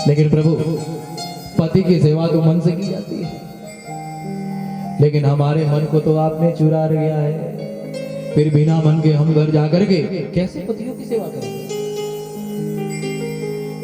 लेकिन प्रभु पति की सेवा तो मन से की जाती है, लेकिन हमारे मन को तो आपने चुरा लिया है। फिर बिना मन के हम घर जाकर के कैसे पतियों की सेवा करेंगे?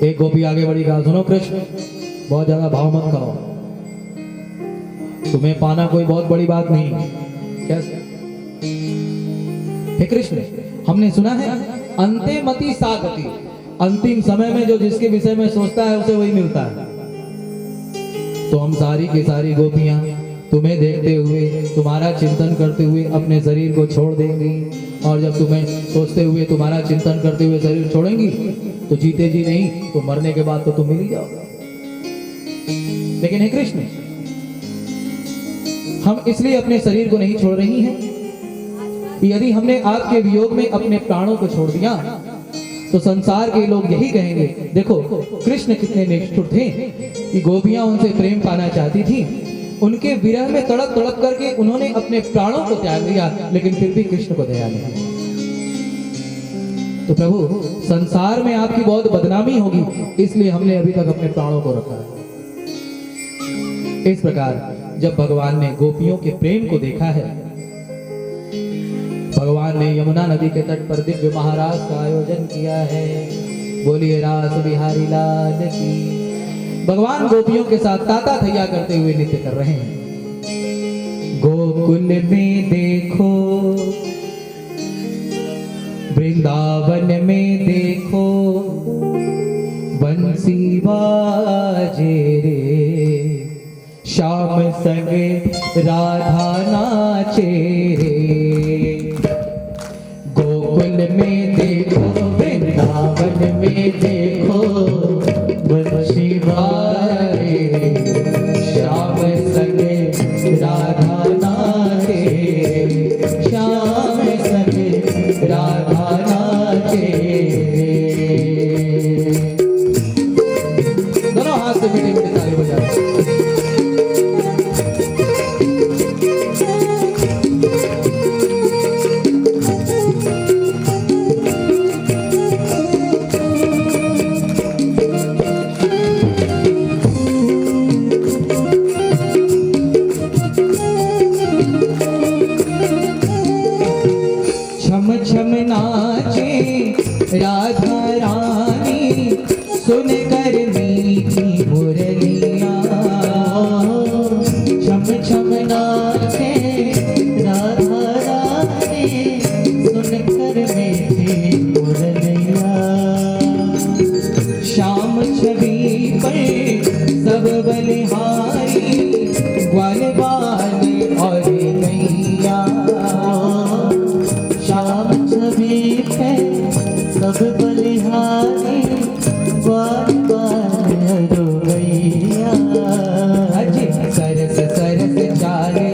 एक गोपी आगे बढ़ी कहा, सुनो कृष्ण, बहुत ज्यादा भाव मत खाओ, तुम्हें पाना कोई बहुत बड़ी बात नहीं है। कैसे? हे कृष्ण, हमने सुना है अंते मति सा गति, अंतिम समय में जो जिसके विषय में सोचता है उसे वही मिलता है। तो हम सारी की सारी गोपियां तुम्हें देखते हुए, तुम्हारा चिंतन करते हुए अपने शरीर को छोड़ देंगी, और जब तुम्हें सोचते हुए, तुम्हारा चिंतन करते हुए शरीर छोड़ेंगी तो जीते जी नहीं तो मरने के बाद तो तुम मिल ही जाओगे। लेकिन हे कृष्ण, हम इसलिए अपने शरीर को नहीं छोड़ रही हैं, यदि हमने आपके वियोग में अपने प्राणों को छोड़ दिया तो संसार के लोग यही कहेंगे, देखो कृष्ण कितने निष्ठुर थे कि गोपियां उनसे प्रेम पाना चाहती थी, उनके विरह में तड़प तड़प करके उन्होंने अपने प्राणों को त्याग दिया, लेकिन फिर भी कृष्ण को दया नहीं। तो प्रभु, संसार में आपकी बहुत बदनामी होगी, इसलिए हमने अभी तक अपने प्राणों को रखा है। इस प्रकार जब भगवान ने गोपियों के प्रेम को देखा है, भगवान ने यमुना नदी के तट पर दिव्य महाराज का आयोजन किया है। बोलिए रास बिहारी लाल की। भगवान गोपियों के साथ ताता थैया करते हुए नृत्य कर रहे हैं। गोकुल में देखो, वृंदावन में देखो, बंसी बाजे रे, श्याम संग राधा नाचे रे। गोकुल में देखो, वृंदावन में देखो, बंसी बाजे रे, श्याम संग राधा नाचे, श्याम संग राधा नाचे। दोनों हाथ से मीठी मीठी ताली बजाओ। छम छम नाचे राधा रानी, सुन कर मीठी मुरलियाँ। छम छम नाचे राधा रानी, सुन कर मीठी मुरलियाँ। श्याम छवि पर सब बलिहारी, ग्वाल बाल और गैया। श्याम छवि पे सब बलिहारी, ग्वाल बाल और गैया। सरस सरस चाले,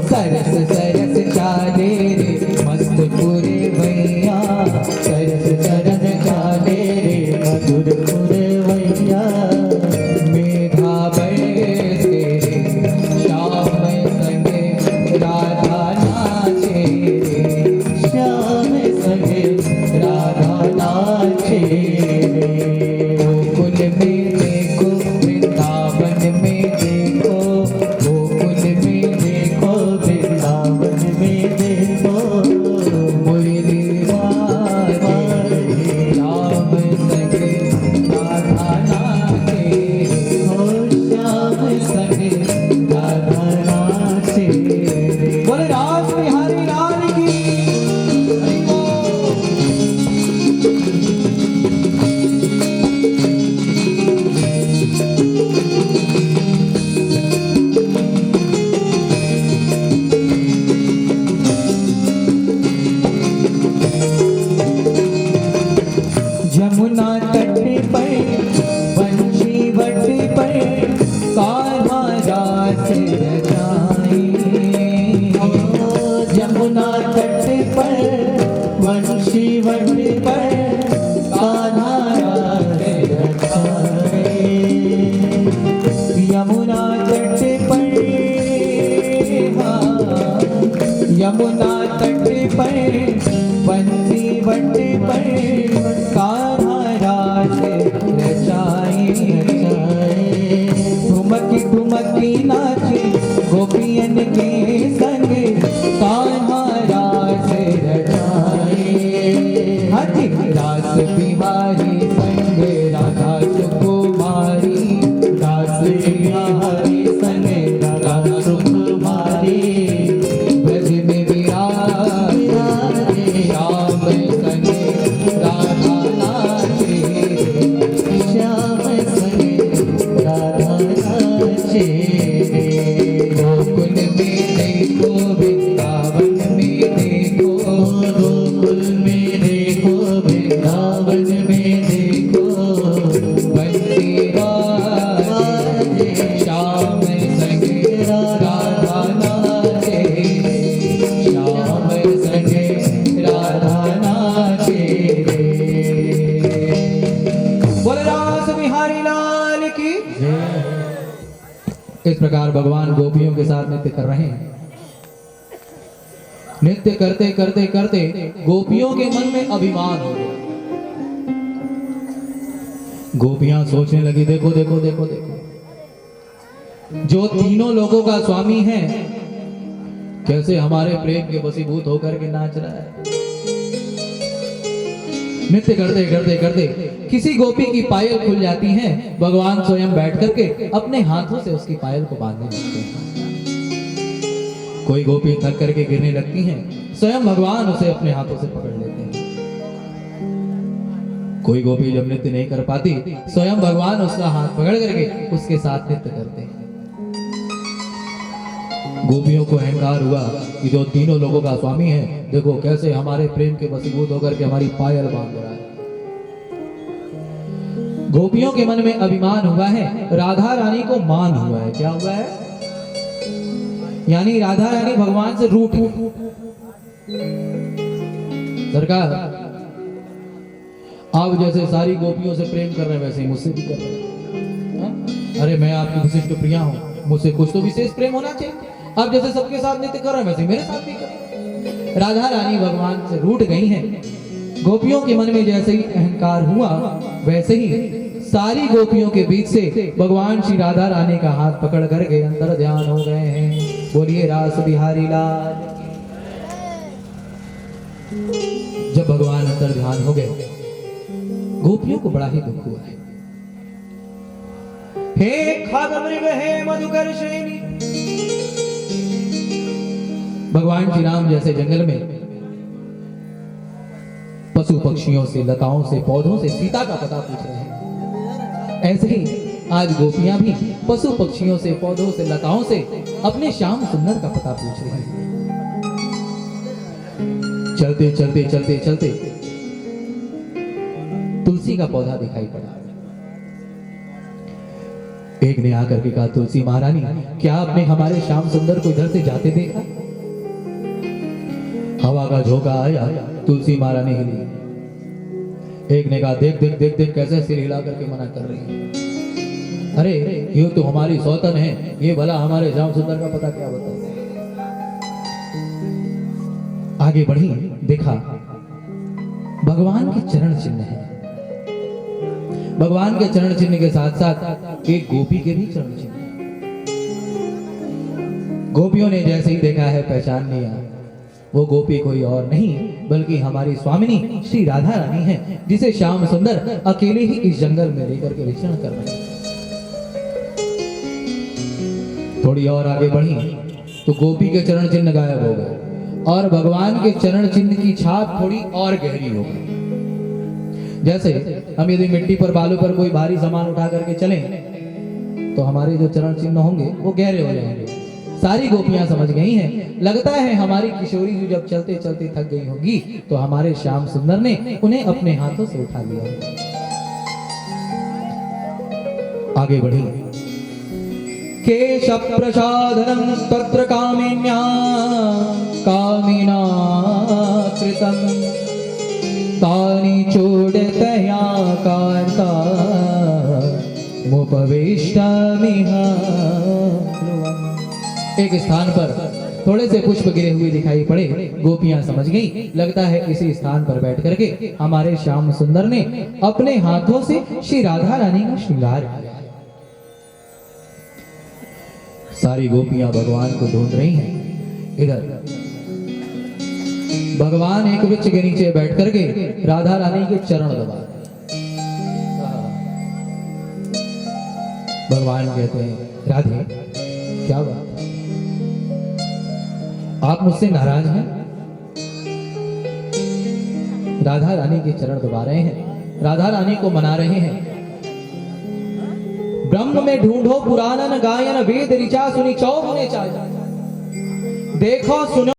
सरस सरस चाले रे मस्त पूरे भैया। सरस सरस चाले रे मधुर पूरे भैया। मेघा बरसे रे, श्याम संगे राधा नाचे रे, श्याम संगे राधा नाचे रे। गोकुल में देखो, वृंदावन में देखो, गोकुल में देखो, वृंदावन में देखो, मुरली बाजे, श्याम संगे राधा नाचे, हो श्याम संगे राधा नाचे। बोले रास बिहारी लाल की। हरि बोल। जमुना तट पर बंशी वट पर कान्हा रास रचाए। जमुना तट पर बंशी वट पर कान्हा रास रचाए। यमुना तट पर, यमुना तट पर बंसी वट पर कान्हा रास रचाए ठुमकी ठुमकी नाचे गोपियन के संग कान्हा रास रचाए हाथी रास बिहारी संग राधा सुकुमारी रास बिहारी संग राधा सुकुमारी ब्रज में विराजे श्याम संग राधा नाचे श्याम संग राधा नाचे गोकुल में देखो वृंदावन में देखो गोकुल में देखो वृंदावन में देखो बंसी बाजे श्याम संग राधा नाचे श्याम संग राधा नाचे बोले रास बिहारी लाल की। इस प्रकार भगवान गोपियों के साथ नृत्य कर रहे हैं। नृत्य करते करते करते गोपियों के मन में अभिमान हो गया। गोपियां सोचने लगी देखो देखो देखो देखो, जो तीनों लोगों का स्वामी है कैसे हमारे प्रेम के वशीभूत होकर के नाच रहा है। नृत्य करते करते करते किसी गोपी की पायल खुल जाती है। भगवान स्वयं बैठ करके अपने हाथों से उसकी पायल को बांधने लगते हैं। कोई गोपी थक करके गिरने लगती है, स्वयं भगवान उसे अपने हाथों से पकड़ लेते हैं। कोई गोपी जब नृत्य नहीं कर पाती, स्वयं भगवान उसका हाथ पकड़ करके उसके साथ नृत्य करते हैं। गोपियों को अहंकार हुआ कि जो तीनों लोगों का स्वामी है, देखो कैसे हमारे प्रेम के वशीभूत होकर के हमारी पायल बांध रहा है। गोपियों के मन में अभिमान हुआ है, राधा रानी को मान हुआ है। क्या हुआ है? यानी राधा रानी भगवान से रूठ। सरकार आप जैसे सारी गोपियों से प्रेम कर रहे हैं, वैसे ही मुझसे भी कर रहे हैं। अरे मैं आपकी विशिष्ट प्रिया हूं, मुझसे कुछ तो विशेष प्रेम होना चाहिए। आप जैसे सबके साथ नृत्य कर रहे हैं, वैसे मेरे साथ भी कर। राधा रानी भगवान से रूठ गई हैं। गोपियों के मन में जैसे ही अहंकार हुआ, वैसे ही सारी गोपियों के बीच से भगवान श्री राधा रानी का हाथ पकड़ करके अंतर ध्यान हो गए हैं। बोलिए रास बिहारी लाल। जब भगवान अंतर ध्यान हो गए, गोपियों को बड़ा ही दुख हुआ है। हे खागमृग हे मधुकर्षिणी, भगवान श्री राम जैसे जंगल में पशु पक्षियों से, लताओं से, पौधों से सीता का पता पूछ रहे हैं, ऐसे ही आज गोपियां भी पशु पक्षियों से, पौधों से, लताओं से अपने श्याम सुंदर का पता पूछ रही हैं। चलते चलते चलते चलते तुलसी का पौधा दिखाई पड़ा। एक ने आकर के कहा, तुलसी महारानी क्या आपने हमारे श्याम सुंदर को इधर से जाते देखा? हवा का झोंका आया, तुलसी महारानी हिली। एक ने कहा, देख देख देख देख कैसे सिर हिला करके मना कर रही है। अरे ये तो हमारी सौतन है, ये भला हमारे श्याम सुंदर का पता क्या बताए। आगे बढ़ी, देखा भगवान के चरण चिन्ह है। भगवान के चरण चिन्ह के साथ साथ एक गोपी के भी चरण चिन्ह है। गोपियों ने जैसे ही देखा है पहचान लिया, वो गोपी कोई और नहीं बल्कि हमारी स्वामिनी श्री राधा रानी है, जिसे श्याम सुंदर अकेले ही इस जंगल में लेकर के विचरण कर रहे हैं। थोड़ी और आगे बढ़ी तो गोपी के चरण चिन्ह गायब हो गए और भगवान के चरण चिन्ह की छाप थोड़ी और गहरी हो गई। जैसे हम यदि मिट्टी पर, बालू पर कोई भारी सामान उठा करके चलें तो हमारे जो चरण चिन्ह होंगे वो गहरे हो जाएंगे। सारी गोपियां समझ गई हैं, लगता है हमारी किशोरी जी जब चलते चलते थक गई होगी तो हमारे श्याम सुंदर ने उन्हें अपने हाथों से उठा लिया। आगे बढ़ी, केश प्रसादनं तत्र कामिन्या कामिना कृतं तानि चोडतया कांता मुपवेष्टामिह। एक स्थान पर थोड़े से पुष्प गिरे हुए दिखाई पड़े। गोपियां समझ गई, लगता है इसी स्थान पर बैठ करके हमारे श्याम सुंदर ने अपने हाथों से श्री राधा रानी का श्रृंगार किया है। सारी गोपियां भगवान को ढूंढ रही हैं। इधर भगवान एक वृक्ष के नीचे बैठ करके राधा रानी के चरण दबा रहे। भगवान कहते हैं, राधे क्या बात, आप मुझसे नाराज हैं? राधा रानी के चरण दबा रहे हैं, राधा रानी को मना रहे हैं। ब्रह्म में ढूंढो पुराणन गायन, वेद ऋचा सुनी चौगुने चाहे, देखो सुनो